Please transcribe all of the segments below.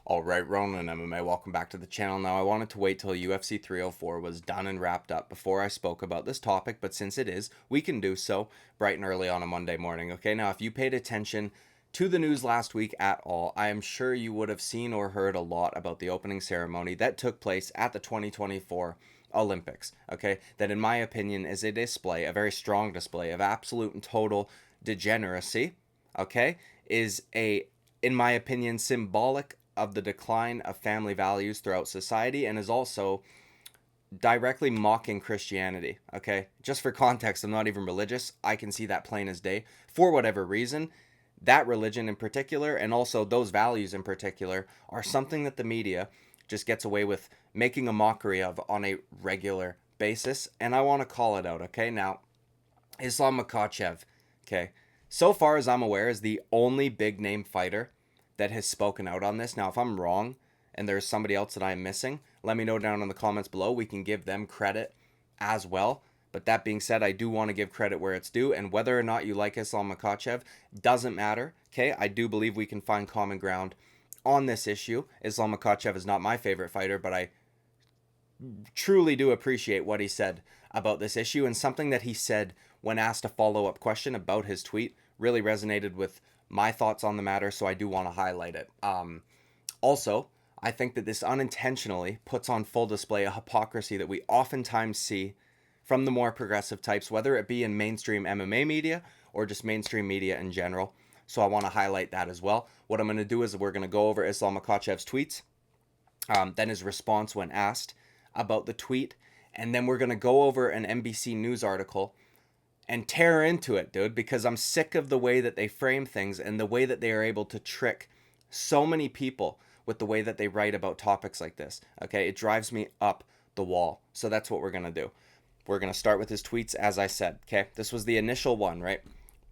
All right, Ronan MMA, welcome back to the channel. Now, I wanted to wait till UFC 304 was done and wrapped up before I spoke about this topic, but since it is, we can do so bright and early on a Monday morning, okay? Now, if you paid attention to the news last week at all, I am sure you would have seen or heard a lot about the opening ceremony that took place at the 2024 Olympics, okay? That, in my opinion, is a display, a very strong display of absolute and total degeneracy, okay? Is a, in my opinion, symbolic of the decline of family values throughout society, and is also directly mocking Christianity, okay? Just for context, I'm not even religious. I can see that plain as day. For whatever reason, that religion in particular, and also those values in particular, are something that the media just gets away with making a mockery of on a regular basis, and I want to call it out, okay? Now, Islam Makhachev, okay, so far as I'm aware, is the only big name fighter that has spoken out on this. Now, if I'm wrong and there's somebody else that I'm missing, let me know down in the comments below. We can give them credit as well. But that being said, I do want to give credit where it's due. And whether or not you like Islam Makhachev doesn't matter. Okay, I do believe we can find common ground on this issue. Islam Makhachev is not my favorite fighter, but I truly do appreciate what he said about this issue, and something that he said when asked a follow-up question about his tweet really resonated with my thoughts on the matter, so I do want to highlight it. Also, I think that this unintentionally puts on full display a hypocrisy that we oftentimes see from the more progressive types, whether it be in mainstream MMA media or just mainstream media in general. So I want to highlight that as well. What I'm going to do is we're going to go over Islam Makhachev's tweets, then his response when asked about the tweet, and then we're going to go over an NBC News article and tear into it, dude, because I'm sick of the way that they frame things and the way that they are able to trick so many people with the way that they write about topics like this. Okay, it drives me up the wall. So that's what we're going to do. We're going to start with his tweets, as I said. Okay, this was the initial one, right?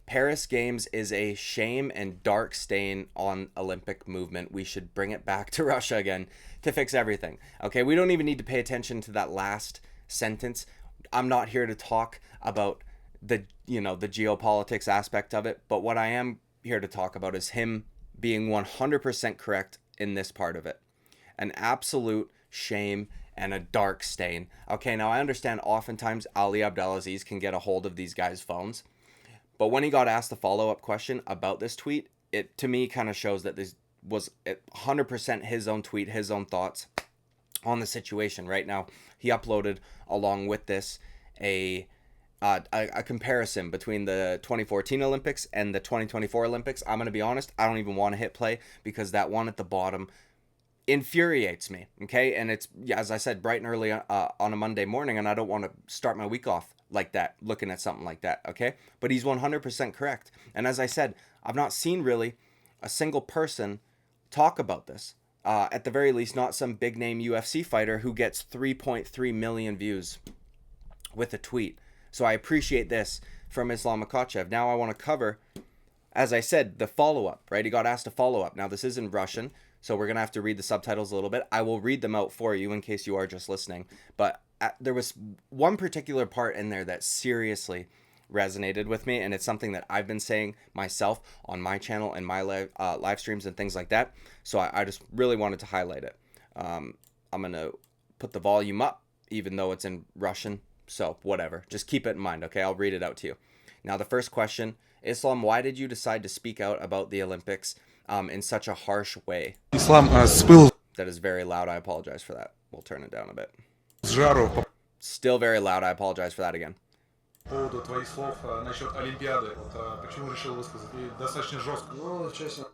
Paris Games is a shame and dark stain on Olympic movement. We should bring it back to Russia again to fix everything. Okay, we don't even need to pay attention to that last sentence. I'm not here to talk about the geopolitics aspect of it, but what I am here to talk about is him being 100% correct in this part of it. An absolute shame and a dark stain. Okay, now I understand oftentimes Ali Abdelaziz can get a hold of these guys' phones, but when he got asked a follow-up question about this tweet, it to me kind of shows that this was 100% his own tweet, his own thoughts on the situation. Right now, he uploaded along with this a comparison between the 2014 Olympics and the 2024 Olympics. I'm going to be honest, I don't even want to hit play because that one at the bottom infuriates me, okay? And it's, as I said, bright and early on a Monday morning, and I don't want to start my week off like that, looking at something like that, okay? But he's 100% correct. And as I said, I've not seen really a single person talk about this. At the very least, not some big name UFC fighter who gets 3.3 million views with a tweet. So I appreciate this from Islam Makhachev. Now I want to cover, as I said, the follow-up, right? He got asked a follow-up. Now this is in Russian, so we're going to have to read the subtitles a little bit. I will read them out for you in case you are just listening. But there was one particular part in there that seriously resonated with me, and it's something that I've been saying myself on my channel and my live streams and things like that. So I just really wanted to highlight it. I'm going to put the volume up, even though it's in Russian. So whatever, just keep it in mind, okay? I'll read it out to you. Now, the first question, Islam, why did you decide to speak out about the Olympics in such a harsh way? Islam спыл That is very loud. I apologize for that. We'll turn it down a bit. с жару по Still very loud. I apologize for that again. поводу твоих слов насчет Олимпиады. Вот, почему решил высказать? И достаточно жестко. Ну, честно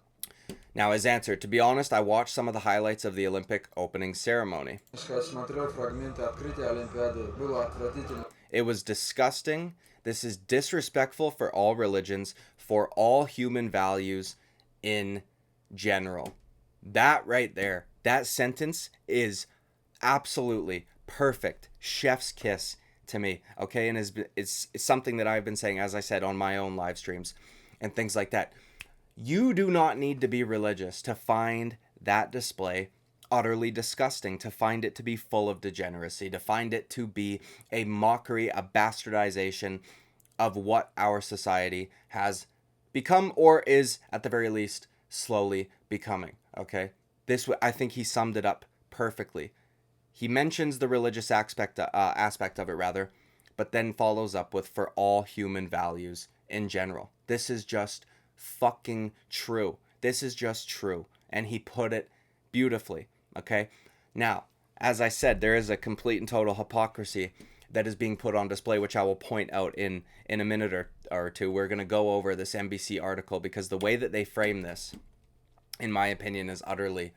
Now, his answer, to be honest, I watched some of the highlights of the Olympic opening ceremony. сказать, смотрел фрагменты открытия Олимпиады. Было отвратительно. It was disgusting. This is disrespectful for all religions, for all human values in general. That right there, that sentence is absolutely perfect. Chef's kiss to me, okay? And it's something that I've been saying, as I said, on my own live streams and things like that. You do not need to be religious to find that display utterly disgusting, to find it to be full of degeneracy, to find it to be a mockery, a bastardization of what our society has become, or is, at the very least, slowly becoming, okay? I think he summed it up perfectly. He mentions the religious aspect of it rather, but then follows up with for all human values in general. This is just fucking true. This is just true. And he put it beautifully. Okay? Now, as I said, there is a complete and total hypocrisy that is being put on display, which I will point out in a minute or two. We're going to go over this NBC article because the way that they frame this, in my opinion, is utterly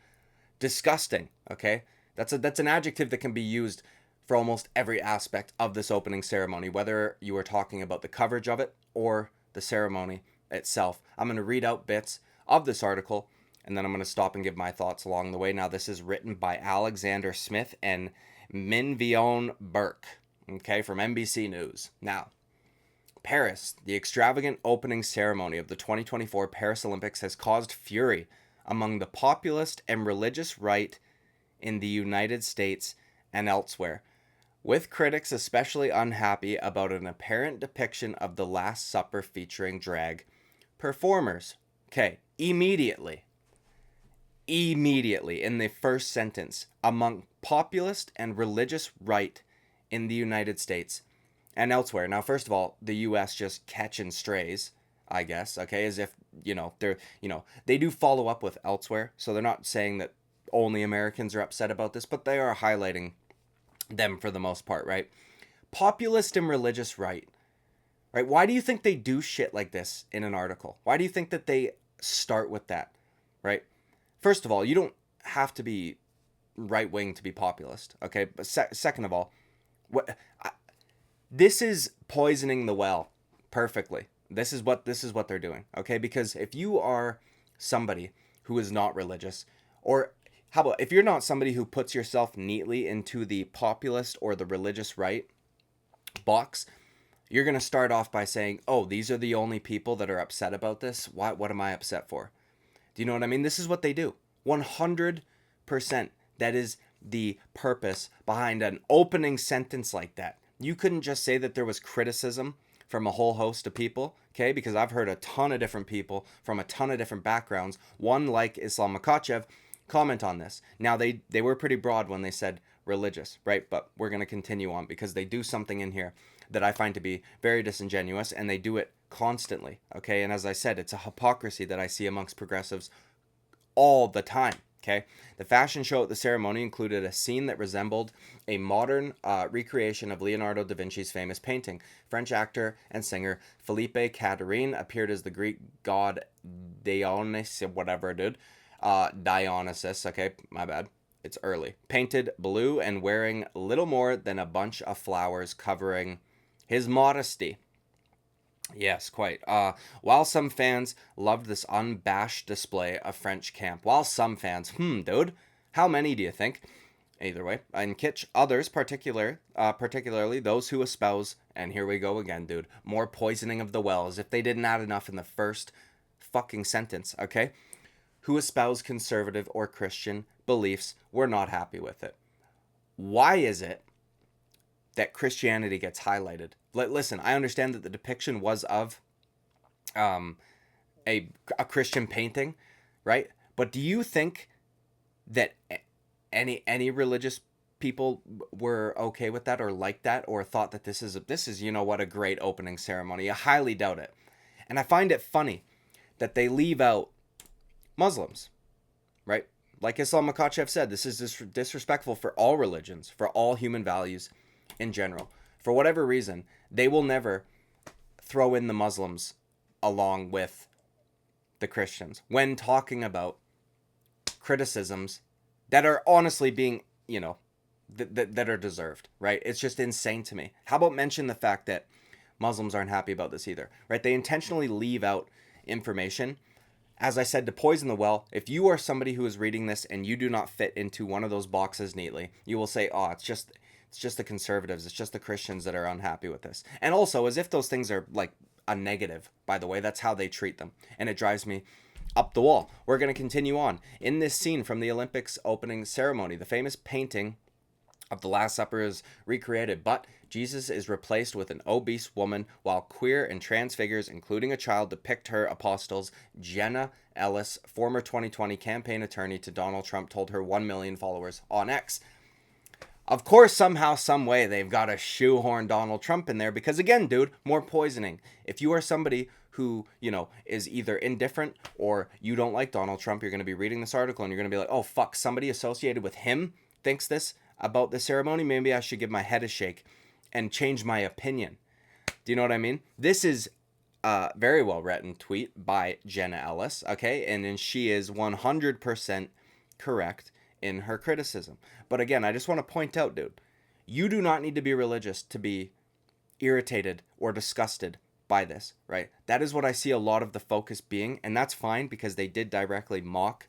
disgusting. Okay? That's an adjective that can be used for almost every aspect of this opening ceremony, whether you are talking about the coverage of it or the ceremony itself. I'm going to read out bits of this article, and then I'm going to stop and give my thoughts along the way. Now, this is written by Alexander Smith and Minvion Burke, okay, from NBC News. Now, Paris, the extravagant opening ceremony of the 2024 Paris Olympics has caused fury among the populist and religious right in the United States and elsewhere, with critics especially unhappy about an apparent depiction of the Last Supper featuring drag performers. Okay, immediately in the first sentence, among populist and religious right in the United States and elsewhere. Now, first of all, the U.S. just catching strays, I guess, okay, as if, they do follow up with elsewhere, so they're not saying that only Americans are upset about this, but they are highlighting them for the most part, right? Populist and religious right? Why do you think they do shit like this in an article? Why do you think that they start with that, right? First of all, you don't have to be right-wing to be populist, okay? But second of all, this is poisoning the well perfectly. This is what they're doing, okay? Because if you are somebody who is not religious, or how about if you're not somebody who puts yourself neatly into the populist or the religious right box, you're going to start off by saying, oh, these are the only people that are upset about this. What am I upset for? Do you know what I mean? This is what they do. 100%. That is the purpose behind an opening sentence like that. You couldn't just say that there was criticism from a whole host of people, okay? Because I've heard a ton of different people from a ton of different backgrounds, one like Islam Makhachev, comment on this. Now, they were pretty broad when they said religious, right? But we're going to continue on because they do something in here that I find to be very disingenuous, and they do it constantly, okay? And as I said, it's a hypocrisy that I see amongst progressives all the time, okay? The fashion show at the ceremony included a scene that resembled a modern recreation of Leonardo da Vinci's famous painting. French actor and singer Philippe Catherine appeared as the Greek god Dionysus, whatever, dude. Dionysus, okay, my bad. It's early. Painted blue and wearing little more than a bunch of flowers covering his modesty. Yes, quite. While some fans loved this unabashed display of French camp. While some fans, dude, how many do you think? Either way. In kitsch, others, particularly those who espouse, and here we go again, dude, more poisoning of the well, as if they didn't add enough in the first fucking sentence, okay? Who espouse conservative or Christian beliefs were not happy with it. Why is it that Christianity gets highlighted? Listen, I understand that the depiction was of a Christian painting, right? But do you think that any religious people were okay with that or like that or thought that this is a great opening ceremony? I highly doubt it. And I find it funny that they leave out Muslims, right? Like Islam Makhachev said, this is disrespectful for all religions, for all human values in general. For whatever reason, they will never throw in the Muslims along with the Christians when talking about criticisms that are honestly being, that are deserved, right? It's just insane to me. How about mention the fact that Muslims aren't happy about this either, right? They intentionally leave out information, as I said, to poison the well. If you are somebody who is reading this and you do not fit into one of those boxes neatly, you will say, oh, it's just the conservatives, it's just the Christians that are unhappy with this. And also, as if those things are like a negative, by the way, that's how they treat them. And it drives me up the wall. We're going to continue on. In this scene from the Olympics opening ceremony, the famous painting of the Last Supper is recreated, but Jesus is replaced with an obese woman, while queer and trans figures, including a child, depict her apostles. Jenna Ellis, former 2020 campaign attorney to Donald Trump, told her 1 million followers on X. Of course, somehow, some way, they've got to shoehorn Donald Trump in there because, again, dude, more poisoning. If you are somebody who, is either indifferent or you don't like Donald Trump, you're going to be reading this article and you're going to be like, oh, fuck, somebody associated with him thinks this about the ceremony. Maybe I should give my head a shake and change my opinion. Do you know what I mean? This is a very well written tweet by Jenna Ellis, okay? And then she is 100% correct in her criticism. But again, I just want to point out, dude, you do not need to be religious to be irritated or disgusted by this, right? That is what I see a lot of the focus being, and that's fine because they did directly mock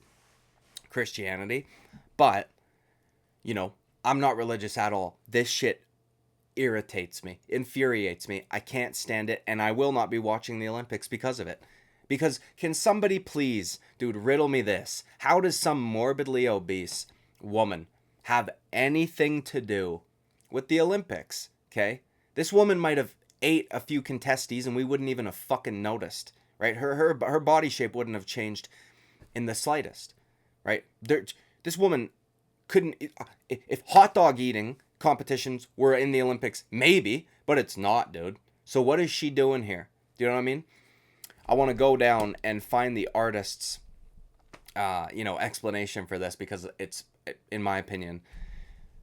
Christianity. But, I'm not religious at all. This shit irritates me, infuriates me. I can't stand it, and I will not be watching the Olympics because of it. Because can somebody please, dude, riddle me this? How does some morbidly obese woman have anything to do with the Olympics, okay? This woman might have ate a few contestees and we wouldn't even have fucking noticed, right? Her body shape wouldn't have changed in the slightest, right? This woman couldn't... If hot dog eating competitions were in the Olympics, maybe, but it's not, dude. So what is she doing here? Do you know what I mean? I want to go down and find the artist's, explanation for this because it's, in my opinion,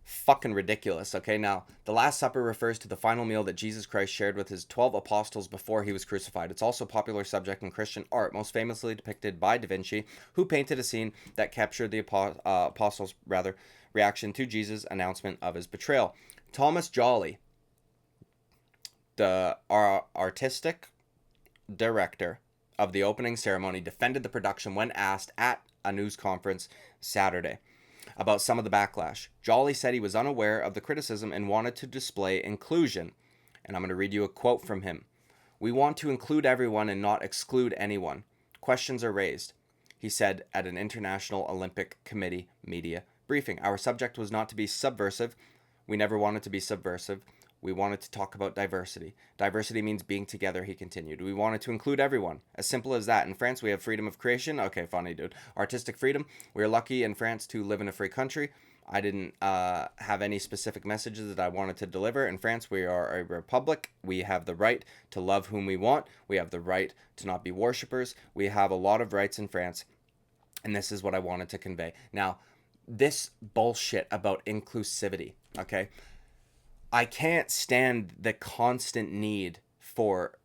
fucking ridiculous. Okay, now, the Last Supper refers to the final meal that Jesus Christ shared with his 12 apostles before he was crucified. It's also a popular subject in Christian art, most famously depicted by Da Vinci, who painted a scene that captured the apostles' reaction to Jesus' announcement of his betrayal. Thomas Jolly, the artistic director of the opening ceremony, defended the production when asked at a news conference Saturday about some of the backlash. Jolly said he was unaware of the criticism and wanted to display inclusion. And I'm going to read you a quote from him. "We want to include everyone and not exclude anyone. Questions are raised," he said at an International Olympic Committee media briefing. "Our subject was not to be subversive. We never wanted to be subversive. We wanted to talk about diversity. Diversity means being together," he continued. "We wanted to include everyone. As simple as that. In France, we have freedom of creation." Okay, funny, dude. "Artistic freedom. We are lucky in France to live in a free country. I didn't have any specific messages that I wanted to deliver. In France, we are a republic. We have the right to love whom we want. We have the right to not be worshippers. We have a lot of rights in France. And this is what I wanted to convey." Now, this bullshit about inclusivity, okay? I can't stand the constant need for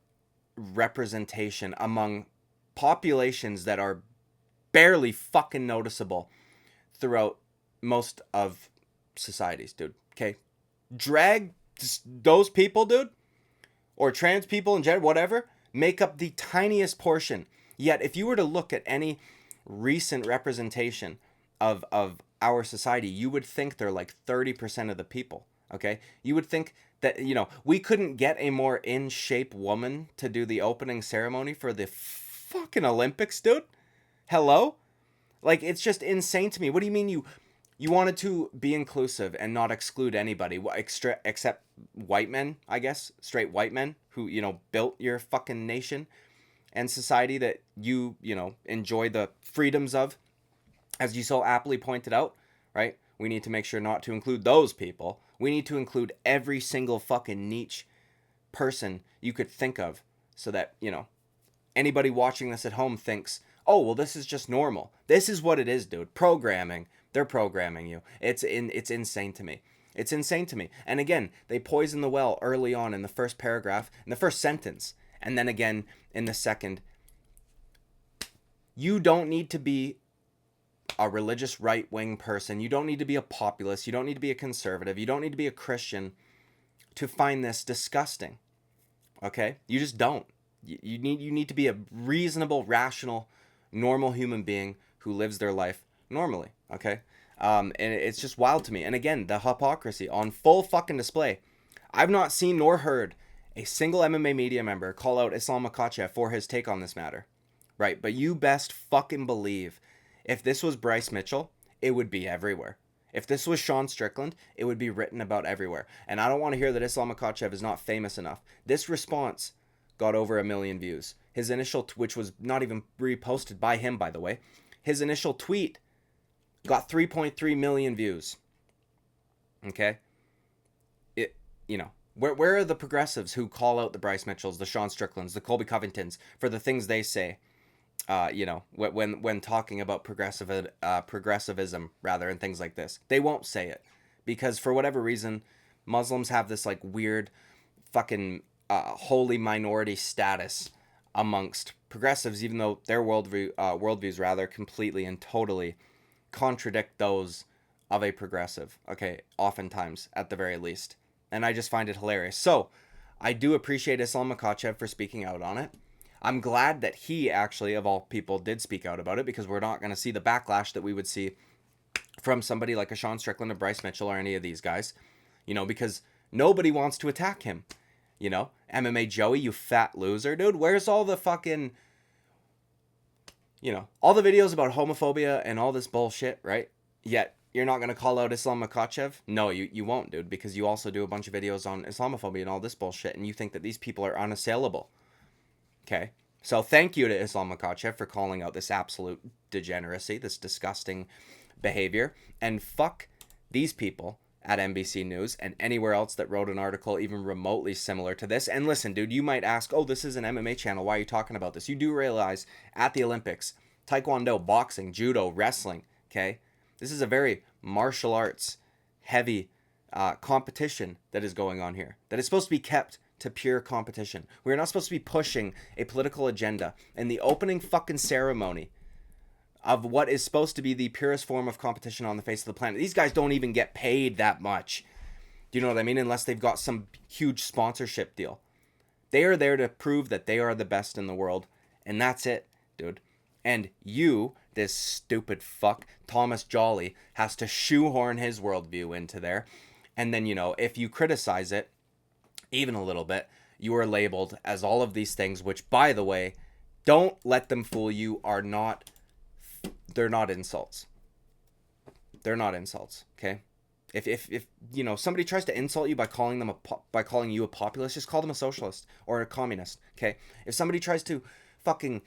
representation among populations that are barely fucking noticeable throughout most of societies, dude. Okay? Drag those people, dude, or trans people in general, whatever, make up the tiniest portion. Yet, if you were to look at any recent representation of our society, you would think they're like 30% of the people. Okay, you would think that, we couldn't get a more in shape woman to do the opening ceremony for the fucking Olympics, dude. Hello? Like, it's just insane to me. What do you mean you wanted to be inclusive and not exclude anybody except white men, I guess, straight white men who, built your fucking nation and society that you enjoy the freedoms of, as you so aptly pointed out, right? We need to make sure not to include those people. We need to include every single fucking niche person you could think of so that, anybody watching this at home thinks, oh, well, this is just normal. This is what it is, dude. Programming. They're programming you. It's insane to me. It's insane to me. And again, they poison the well early on in the first paragraph, in the first sentence, and then again in the second. You don't need to be a religious right-wing person. You don't need to be a populist. You don't need to be a conservative. You don't need to be a Christian to find this disgusting. Okay? You just don't. You need to be a reasonable, rational, normal human being who lives their life normally. Okay? And it's just wild to me. And again, the hypocrisy on full fucking display. I've not seen nor heard a single MMA media member call out Islam Makhachev for his take on this matter. Right? But you best fucking believe if this was Bryce Mitchell, it would be everywhere. If this was Sean Strickland, it would be written about everywhere. And I don't want to hear that Islam Makhachev is not famous enough. This response got over 1 million views. His initial, which was not even reposted by him, by the way, his initial tweet got 3.3 million views. Okay? Where are the progressives who call out the Bryce Mitchells, the Sean Stricklands, the Colby Covingtons for the things they say? When talking about progressivism rather, and things like this, they won't say it because for whatever reason, Muslims have this like weird fucking holy minority status amongst progressives, even though their worldviews rather completely and totally contradict those of a progressive. Okay, oftentimes at the very least, and I just find it hilarious. So I do appreciate Islam Makhachev for speaking out on it. I'm glad that he actually, of all people, did speak out about it, because we're not going to see the backlash that we would see from somebody like a Sean Strickland, a Bryce Mitchell, or any of these guys, because nobody wants to attack him. MMA Joey, you fat loser, dude. Where's all the fucking, all the videos about homophobia and all this bullshit, right? Yet you're not going to call out Islam Makhachev? No, you won't, dude, because you also do a bunch of videos on Islamophobia and all this bullshit, and you think that these people are unassailable. Okay, so thank you to Islam Makhachev for calling out this absolute degeneracy, this disgusting behavior, and fuck these people at NBC News and anywhere else that wrote an article even remotely similar to this. And listen, dude, you might ask, oh, this is an MMA channel, why are you talking about this? You do realize at the Olympics, Taekwondo, boxing, judo, wrestling, okay, this is a very martial arts heavy competition that is going on here, that is supposed to be kept to pure competition. We're not supposed to be pushing a political agenda in the opening fucking ceremony of what is supposed to be the purest form of competition on the face of the planet. These guys don't even get paid that much. Do you know what I mean? Unless they've got some huge sponsorship deal. They are there to prove that they are the best in the world, and that's it, dude. And you, this stupid fuck, Thomas Jolly, has to shoehorn his worldview into there. And then, if you criticize it even a little bit, you are labeled as all of these things, which, by the way, don't let them fool you, they're not insults. They're not insults, okay? If somebody tries to insult you by calling you a populist, just call them a socialist or a communist, okay? If somebody tries to fucking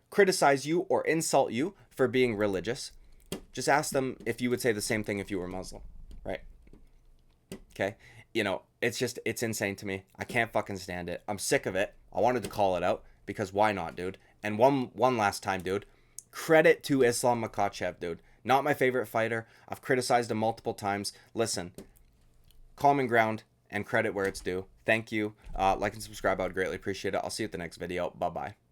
criticize you or insult you for being religious, just ask them if you would say the same thing if you were Muslim, right? Okay? It's insane to me. I can't fucking stand it. I'm sick of it. I wanted to call it out because why not, dude? And one last time, dude. Credit to Islam Makhachev, dude. Not my favorite fighter. I've criticized him multiple times. Listen, common ground and credit where it's due. Thank you. Like and subscribe. I would greatly appreciate it. I'll see you at the next video. Bye-bye.